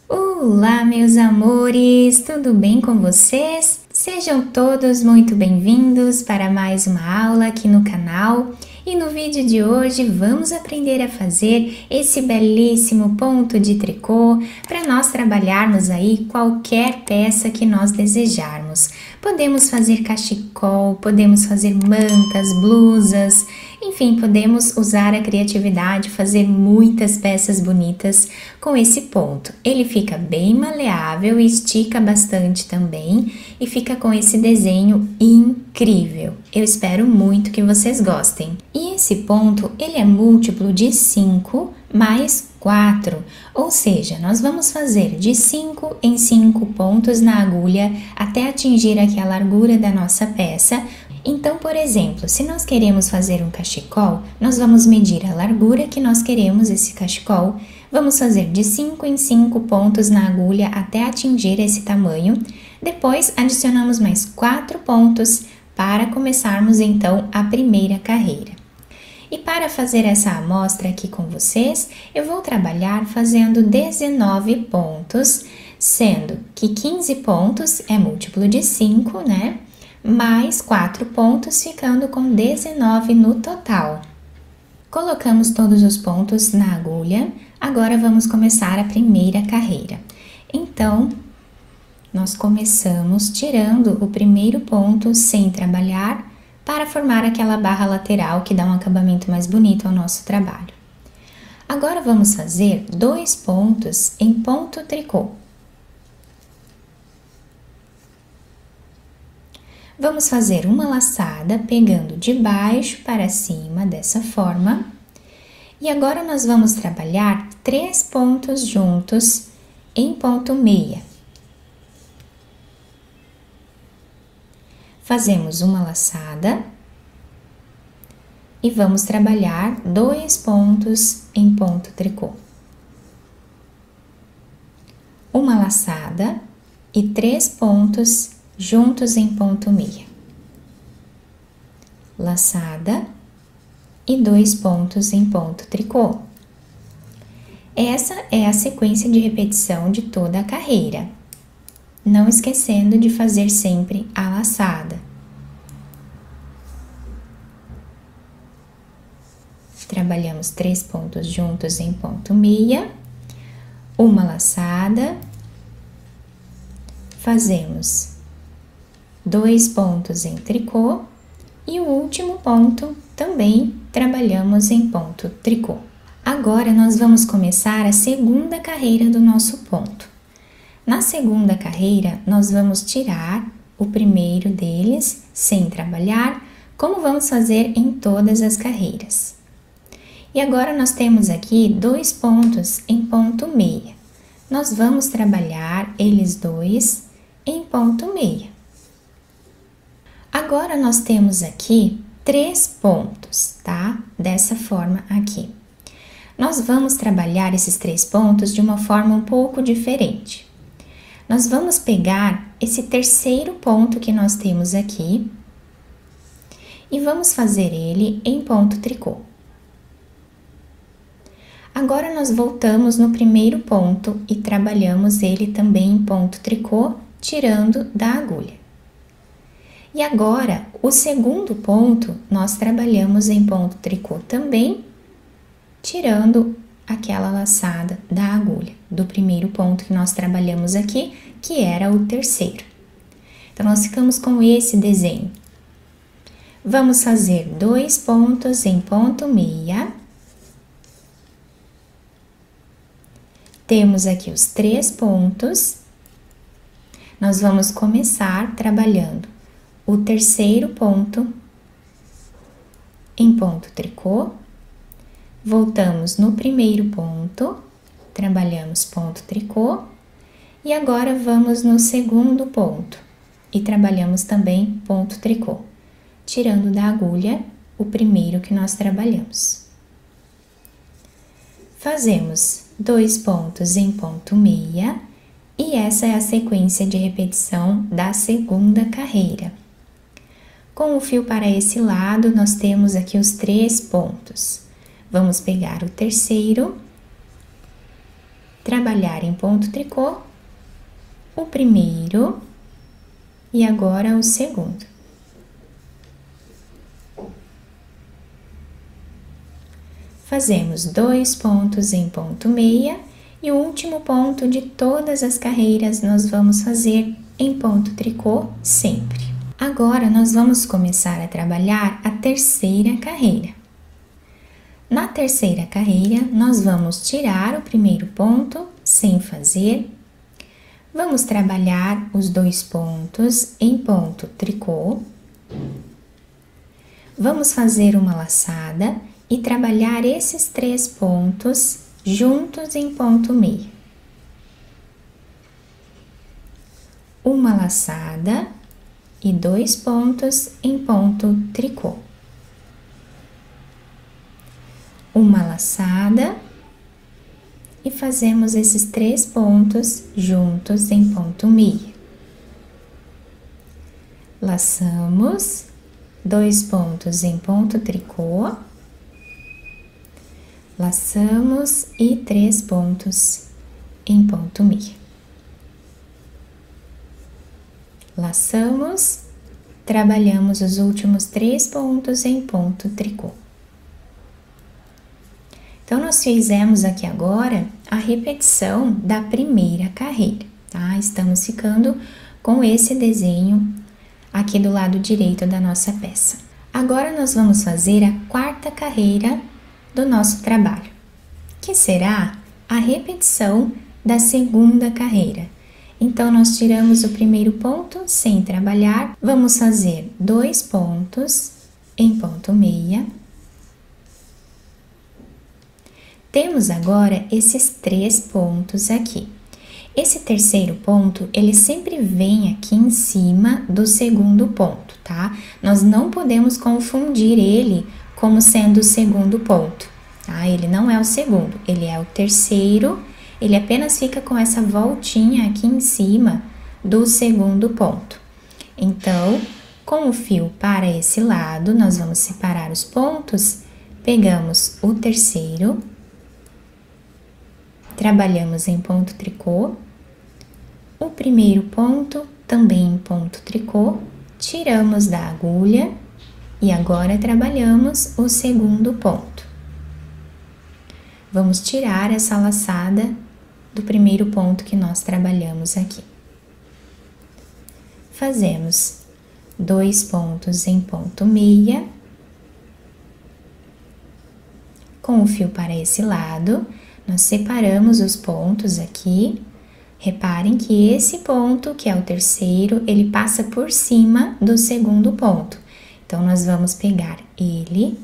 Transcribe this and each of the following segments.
Olá, meus amores, tudo bem com vocês? Sejam todos muito bem-vindos para mais uma aula aqui no canal. E no vídeo de hoje vamos aprender a fazer esse belíssimo ponto de tricô para nós trabalharmos aí qualquer peça que nós desejarmos. Podemos fazer cachecol, podemos fazer mantas, blusas, enfim, podemos usar a criatividade, fazer muitas peças bonitas com esse ponto. Ele fica bem maleável e estica bastante também e fica com esse desenho incrível. Eu espero muito que vocês gostem. E esse ponto, ele é múltiplo de 5 mais 4, ou seja, nós vamos fazer de 5 em 5 pontos na agulha até atingir aqui a largura da nossa peça. Então, por exemplo, se nós queremos fazer um cachecol, nós vamos medir a largura que nós queremos esse cachecol, vamos fazer de 5 em 5 pontos na agulha até atingir esse tamanho, depois adicionamos mais 4 pontos para começarmos então a primeira carreira. E para fazer essa amostra aqui com vocês, eu vou trabalhar fazendo 19 pontos, sendo que 15 pontos é múltiplo de 5, né? Mais 4 pontos, ficando com 19 no total. Colocamos todos os pontos na agulha, agora vamos começar a primeira carreira. Então, nós começamos tirando o primeiro ponto sem trabalhar, para formar aquela barra lateral que dá um acabamento mais bonito ao nosso trabalho. Agora vamos fazer 2 pontos em ponto tricô. Vamos fazer uma laçada pegando de baixo para cima dessa forma. E agora nós vamos trabalhar 3 pontos juntos em ponto meia. Fazemos uma laçada e vamos trabalhar 2 pontos em ponto tricô. Uma laçada e 3 pontos juntos em ponto meia. Laçada e 2 pontos em ponto tricô. Essa é a sequência de repetição de toda a carreira. Não esquecendo de fazer sempre a laçada. Trabalhamos 3 pontos juntos em ponto meia, uma laçada, fazemos 2 pontos em tricô e o último ponto também trabalhamos em ponto tricô. Agora nós vamos começar a segunda carreira do nosso ponto. Na segunda carreira, nós vamos tirar o primeiro deles sem trabalhar, como vamos fazer em todas as carreiras. E agora nós temos aqui 2 pontos em ponto meia. Nós vamos trabalhar eles dois em ponto meia. Agora nós temos aqui 3 pontos, tá? Dessa forma aqui. Nós vamos trabalhar esses 3 pontos de uma forma um pouco diferente. Nós vamos pegar esse terceiro ponto que nós temos aqui e vamos fazer ele em ponto tricô. Agora, nós voltamos no primeiro ponto e trabalhamos ele também em ponto tricô, tirando da agulha. E agora, o segundo ponto, nós trabalhamos em ponto tricô também, tirando aquela laçada da agulha do primeiro ponto que nós trabalhamos aqui, que era o terceiro. Então, nós ficamos com esse desenho. Vamos fazer 2 pontos em ponto meia. Temos aqui os 3 pontos. Nós vamos começar trabalhando o terceiro ponto em ponto tricô. Voltamos no primeiro ponto, trabalhamos ponto tricô e agora vamos no segundo ponto e trabalhamos também ponto tricô, tirando da agulha o primeiro que nós trabalhamos. Fazemos 2 pontos em ponto meia e essa é a sequência de repetição da segunda carreira. Com o fio para esse lado, nós temos aqui os 3 pontos. Vamos pegar o terceiro trabalhar em ponto tricô o primeiro e agora o segundo. Fazemos 2 pontos em ponto meia e o último ponto de todas as carreiras nós vamos fazer em ponto tricô sempre. Agora nós vamos começar a trabalhar a terceira carreira. Na terceira carreira, nós vamos tirar o primeiro ponto sem fazer. Vamos trabalhar os 2 pontos em ponto tricô. Vamos fazer uma laçada e trabalhar esses 3 pontos juntos em ponto meia. Uma laçada e 2 pontos em ponto tricô. Uma laçada e fazemos esses 3 pontos juntos em ponto meia. Laçamos 2 pontos em ponto tricô. Laçamos e 3 pontos em ponto meia. Laçamos, trabalhamos os últimos 3 pontos em ponto tricô. Então, nós fizemos aqui agora a repetição da primeira carreira, tá? Estamos ficando com esse desenho aqui do lado direito da nossa peça. Agora, nós vamos fazer a quarta carreira do nosso trabalho, que será a repetição da segunda carreira. Então, nós tiramos o primeiro ponto sem trabalhar, vamos fazer 2 pontos em ponto meia. Temos agora esses 3 pontos aqui. Esse terceiro ponto, ele sempre vem aqui em cima do segundo ponto, tá? Nós não podemos confundir ele como sendo o segundo ponto, tá? Ele não é o segundo, ele é o terceiro, ele apenas fica com essa voltinha aqui em cima do segundo ponto. Então, com o fio para esse lado, nós vamos separar os pontos, pegamos o terceiro, trabalhamos em ponto tricô, o primeiro ponto também em ponto tricô, tiramos da agulha e agora trabalhamos o segundo ponto. Vamos tirar essa laçada do primeiro ponto que nós trabalhamos aqui. Fazemos 2 pontos em ponto meia, com o fio para esse lado, nós separamos os pontos aqui. Reparem que esse ponto, que é o terceiro, ele passa por cima do segundo ponto. Então, nós vamos pegar ele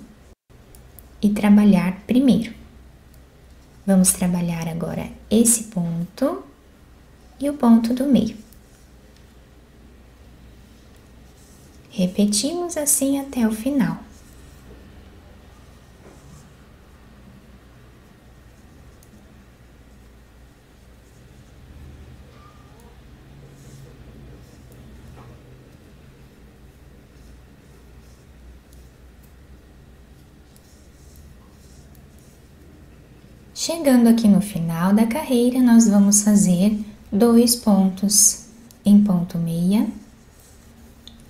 e trabalhar primeiro. Vamos trabalhar agora esse ponto e o ponto do meio. Repetimos assim até o final. Chegando aqui no final da carreira, nós vamos fazer 2 pontos em ponto meia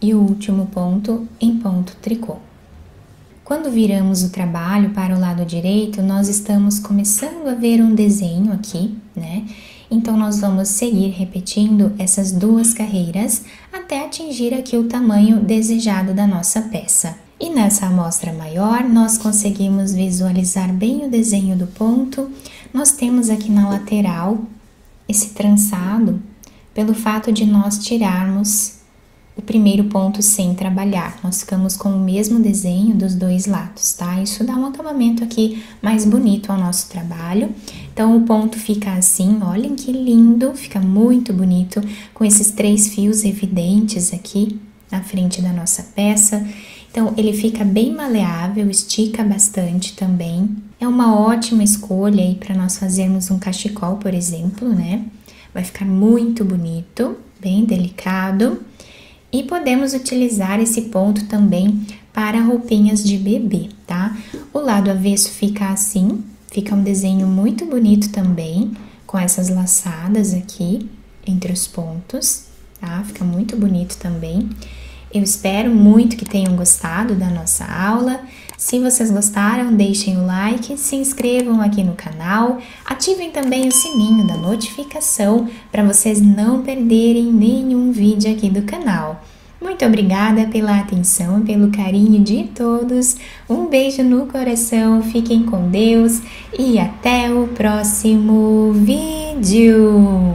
e o último ponto em ponto tricô. Quando viramos o trabalho para o lado direito, nós estamos começando a ver um desenho aqui, né? Então, nós vamos seguir repetindo essas 2 carreiras até atingir aqui o tamanho desejado da nossa peça. E nessa amostra maior, nós conseguimos visualizar bem o desenho do ponto. Nós temos aqui na lateral esse trançado pelo fato de nós tirarmos o primeiro ponto sem trabalhar. Nós ficamos com o mesmo desenho dos 2 lados, tá? Isso dá um acabamento aqui mais bonito ao nosso trabalho. Então, o ponto fica assim, olhem que lindo, fica muito bonito, com esses 3 fios evidentes aqui na frente da nossa peça. Então, ele fica bem maleável, estica bastante também. É uma ótima escolha aí para nós fazermos um cachecol, por exemplo, né? Vai ficar muito bonito, bem delicado. E podemos utilizar esse ponto também para roupinhas de bebê, tá? O lado avesso fica assim, fica um desenho muito bonito também, com essas laçadas aqui entre os pontos, tá? Fica muito bonito também. Eu espero muito que tenham gostado da nossa aula. Se vocês gostaram, deixem o like, se inscrevam aqui no canal, ativem também o sininho da notificação para vocês não perderem nenhum vídeo aqui do canal. Muito obrigada pela atenção e pelo carinho de todos. Um beijo no coração, fiquem com Deus e até o próximo vídeo!